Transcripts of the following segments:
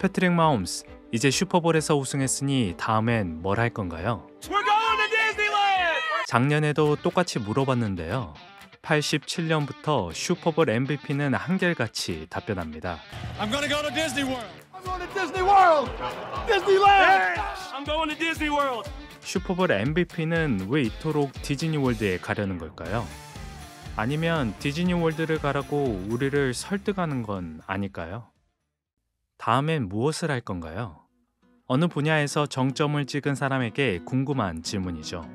패트릭 마홈스, 이제 슈퍼볼에서 우승했으니 다음엔 뭘 할 건가요? 작년에도 똑같이 물어봤는데요. 87년부터 슈퍼볼 MVP는 한결같이 답변합니다. I'm gonna go to Disney World. I'm going to Disney World. Disneyland. I'm going to Disney World. 슈퍼볼 MVP는 왜 이토록 디즈니월드에 가려는 걸까요? 아니면 디즈니월드를 가라고 우리를 설득하는 건 아닐까요? 다음엔 무엇을 할 건가요? 어느 분야에서 정점을 찍은 사람에게 궁금한 질문이죠.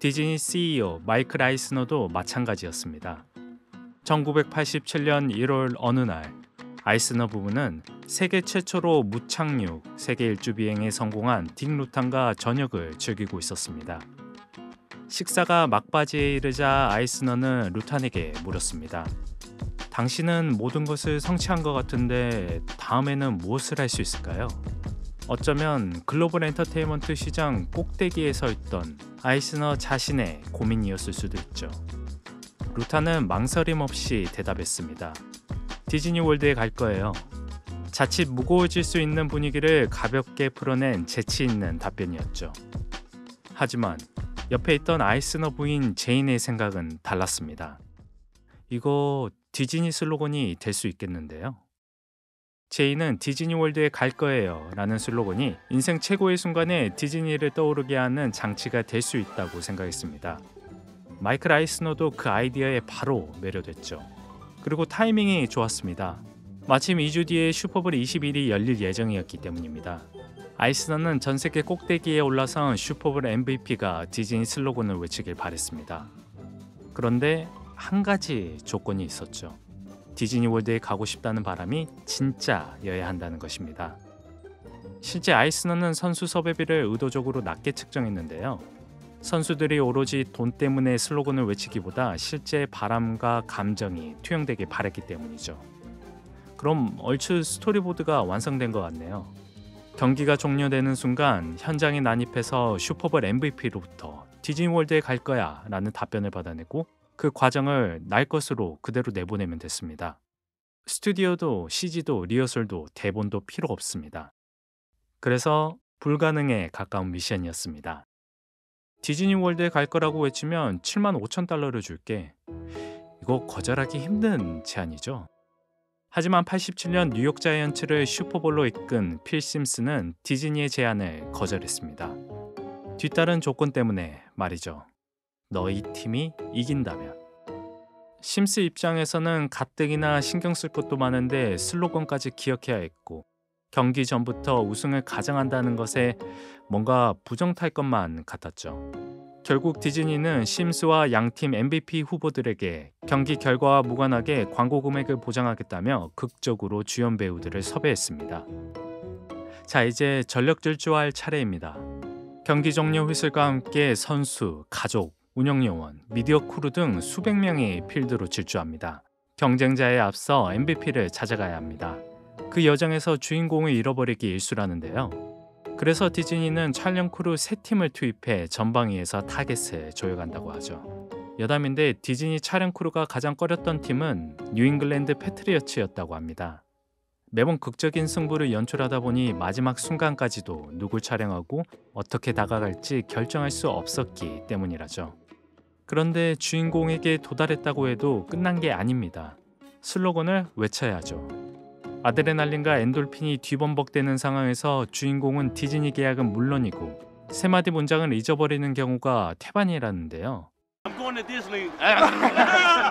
디즈니 CEO 마이클 아이스너도 마찬가지였습니다. 1987년 1월 어느 날 아이스너 부부는 세계 최초로 무착륙 세계 일주 비행에 성공한 딕 루탄과 저녁을 즐기고 있었습니다. 식사가 막바지에 이르자 아이스너는 루탄에게 물었습니다. 당신은 모든 것을 성취한 것 같은데 다음에는 무엇을 할 수 있을까요? 어쩌면 글로벌 엔터테인먼트 시장 꼭대기에 서 있던 아이스너 자신의 고민이었을 수도 있죠. 루탄은 망설임 없이 대답했습니다. 디즈니월드에 갈 거예요. 자칫 무거워질 수 있는 분위기를 가볍게 풀어낸 재치 있는 답변이었죠. 하지만 옆에 있던 아이스너 부인 제인의 생각은 달랐습니다. 이거 디즈니 슬로건이 될 수 있겠는데요. 제인은 디즈니월드에 갈 거예요 라는 슬로건이 인생 최고의 순간에 디즈니를 떠오르게 하는 장치가 될 수 있다고 생각했습니다. 마이클 아이스너도 그 아이디어에 바로 매료됐죠. 그리고 타이밍이 좋았습니다. 마침 2주 뒤에 슈퍼볼 21이 열릴 예정이었기 때문입니다. 아이스너는 전 세계 꼭대기에 올라선 슈퍼볼 MVP가 디즈니 슬로건을 외치길 바랬습니다. 그런데 한 가지 조건이 있었죠. 디즈니월드에 가고 싶다는 바람이 진짜여야 한다는 것입니다. 실제 아이스너는 선수 섭외비를 의도적으로 낮게 측정했는데요. 선수들이 오로지 돈 때문에 슬로건을 외치기보다 실제 바람과 감정이 투영되길 바랬기 때문이죠. 그럼 얼추 스토리보드가 완성된 것 같네요. 경기가 종료되는 순간 현장에 난입해서 슈퍼볼 MVP로부터 디즈니월드에 갈 거야 라는 답변을 받아내고 그 과정을 날 것으로 그대로 내보내면 됐습니다. 스튜디오도 CG도 리허설도 대본도 필요 없습니다. 그래서 불가능에 가까운 미션이었습니다. 디즈니월드에 갈 거라고 외치면 75,000달러를 줄게. 이거 거절하기 힘든 제안이죠. 하지만 87년 뉴욕 자이언츠를 슈퍼볼로 이끈 필 심스는 디즈니의 제안을 거절했습니다. 뒤따른 조건 때문에 말이죠. 너희 팀이 이긴다면. 심스 입장에서는 가뜩이나 신경 쓸 것도 많은데 슬로건까지 기억해야 했고 경기 전부터 우승을 가정한다는 것에 뭔가 부정 탈 것만 같았죠. 결국 디즈니는 심스와 양팀 MVP 후보들에게 경기 결과와 무관하게 광고 금액을 보장하겠다며 극적으로 주연 배우들을 섭외했습니다. 자, 이제 전력 질주할 차례입니다. 경기 종료 휘슬과 함께 선수, 가족, 운영요원, 미디어 크루 등 수백 명이 필드로 질주합니다. 경쟁자에 앞서 MVP를 찾아가야 합니다. 그 여정에서 주인공을 잃어버리기 일쑤라는데요. 그래서 디즈니는 촬영 크루 3팀을 투입해 전방위에서 타겟을 조여간다고 하죠. 여담인데 디즈니 촬영 크루가 가장 꺼렸던 팀은 뉴잉글랜드 패트리어츠였다고 합니다. 매번 극적인 승부를 연출하다 보니 마지막 순간까지도 누굴 촬영하고 어떻게 다가갈지 결정할 수 없었기 때문이라죠. 그런데 주인공에게 도달했다고 해도 끝난 게 아닙니다. 슬로건을 외쳐야죠. 아드레날린과 엔돌핀이 뒤범벅되는 상황에서 주인공은 디즈니 계약은 물론이고 세 마디 문장을 잊어버리는 경우가 태반이라는데요.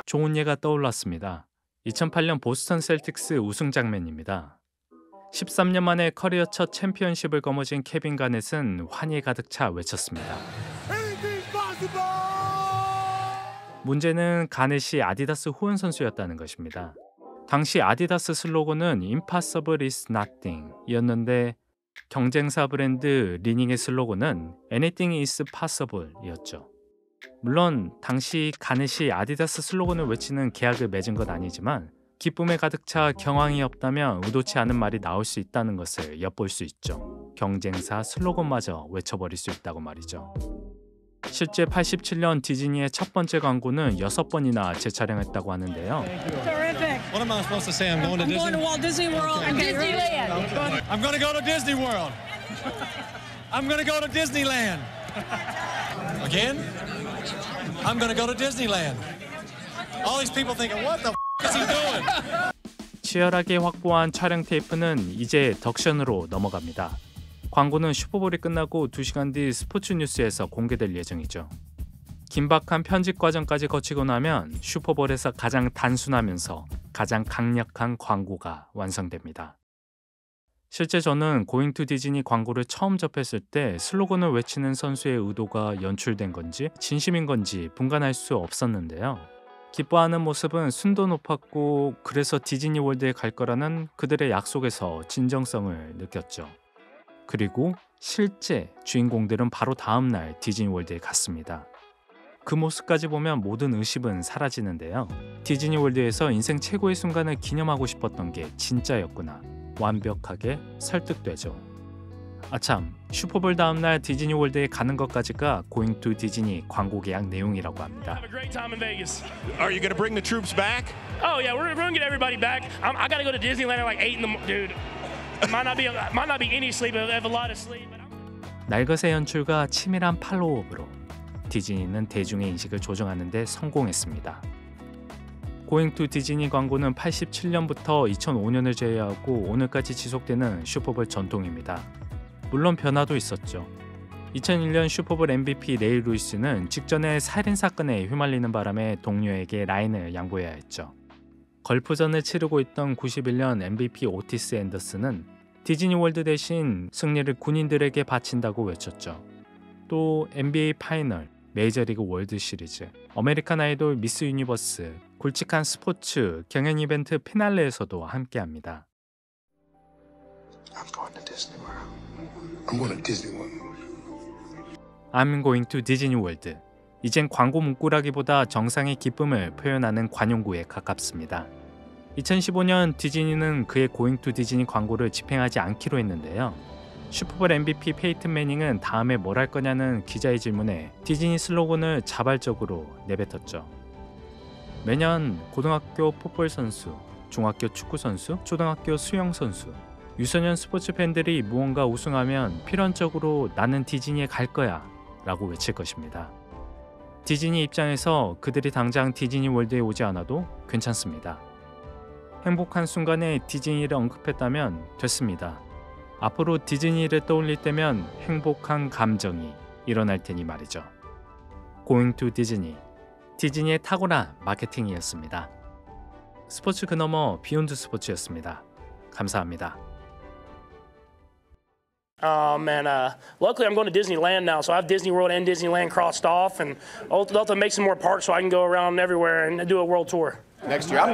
좋은 예가 떠올랐습니다. 2008년 보스턴 셀틱스 우승 장면입니다. 13년 만에 커리어 첫 챔피언십을 거머쥔 케빈 가넷은 환희 가득 차 외쳤습니다. 문제는 가넷이 아디다스 후원 선수였다는 것입니다. 당시 아디다스 슬로건은 Impossible is nothing 이었는데 경쟁사 브랜드 리닝의 슬로건은 Anything is possible 이었죠. 물론 당시 가넷이 아디다스 슬로건을 외치는 계약을 맺은 건 아니지만 기쁨에 가득 차 경황이 없다면 의도치 않은 말이 나올 수 있다는 것을 엿볼 수 있죠. 경쟁사 슬로건마저 외쳐버릴 수 있다고 말이죠. 실제 87년 디즈니의 첫 번째 광고는 6번이나 재촬영했다고 하는데요. What am I supposed to say? I'm going to Disney. Walt Disney World and Disneyland. I'm gonna go to Disney World. I'm gonna go to Disneyland. Again? I'm gonna go to Disneyland. All these people thinking, what the is he doing? 치열하게 확보한 촬영 테이프는 이제 덕션으로 넘어갑니다. 광고는 슈퍼볼이 끝나고 2시간 뒤 스포츠 뉴스에서 공개될 예정이죠. 긴박한 편집 과정까지 거치고 나면 슈퍼볼에서 가장 단순하면서 가장 강력한 광고가 완성됩니다. 실제 저는 고잉 투 디즈니 광고를 처음 접했을 때 슬로건을 외치는 선수의 의도가 연출된 건지 진심인 건지 분간할 수 없었는데요. 기뻐하는 모습은 순도 높았고 그래서 디즈니 월드에 갈 거라는 그들의 약속에서 진정성을 느꼈죠. 그리고 실제 주인공들은 바로 다음 날 디즈니 월드에 갔습니다. 그 모습까지 보면 모든 의심은 사라지는데요. 디즈니 월드에서 인생 최고의 순간을 기념하고 싶었던 게 진짜였구나. 완벽하게 설득되죠. 아참, 슈퍼볼 다음 날 디즈니 월드에 가는 것까지가 고잉 투 디즈니 광고 계약 내용이라고 합니다. Have a great time in Vegas. Are you going to bring the troops back? Oh yeah, we're gonna get everybody back. I gotta go to Disneyland at like 8 in the dude. Might not be any sleep. I have a lot of sleep. 날것의 연출과 치밀한 팔로우업으로 디즈니는 대중의 인식을 조정하는 데 성공했습니다. 고잉 투 디즈니 광고는 87년부터 2005년을 제외하고 오늘까지 지속되는 슈퍼볼 전통입니다. 물론 변화도 있었죠. 2001년 슈퍼볼 MVP 레이 루이스는 직전에 살인 사건에 휘말리는 바람에 동료에게 라인을 양보해야 했죠. 걸프전을 치르고 있던 91년 MVP 오티스 앤더슨은 디즈니 월드 대신 승리를 군인들에게 바친다고 외쳤죠. 또 NBA 파이널, 메이저리그 월드 시리즈, 아메리칸 아이돌 미스 유니버스, 굵직한 스포츠 경연 이벤트 피날레에서도 함께합니다. I'm going to Disney World. I'm going to Disney World. I'm going to Disney World. 이젠 광고 문구라기보다 정상의 기쁨을 표현하는 관용구에 가깝습니다. 2015년 디즈니는 그의 고잉 투 디즈니 광고를 집행하지 않기로 했는데요. 슈퍼볼 MVP 페이튼 매닝은 다음에 뭘 할 거냐는 기자의 질문에 디즈니 슬로건을 자발적으로 내뱉었죠. 매년 고등학교 풋볼 선수, 중학교 축구 선수, 초등학교 수영 선수, 유소년 스포츠 팬들이 무언가 우승하면 필연적으로 나는 디즈니에 갈 거야 라고 외칠 것입니다. 디즈니 입장에서 그들이 당장 디즈니 월드에 오지 않아도 괜찮습니다. 행복한 순간에 디즈니를 언급했다면 됐습니다. 앞으로 디즈니를 떠올릴 때면 행복한 감정이 일어날 테니 말이죠. 고잉 투 디즈니, 디즈니의 탁월한 마케팅이었습니다. 스포츠 그 너머 비욘드 스포츠였습니다. 감사합니다. Man, luckily I'm going to Disneyland now, so I have Disney World and Disneyland crossed off, and I'll have to make some more parks so I can go around everywhere and do a world tour. Next year.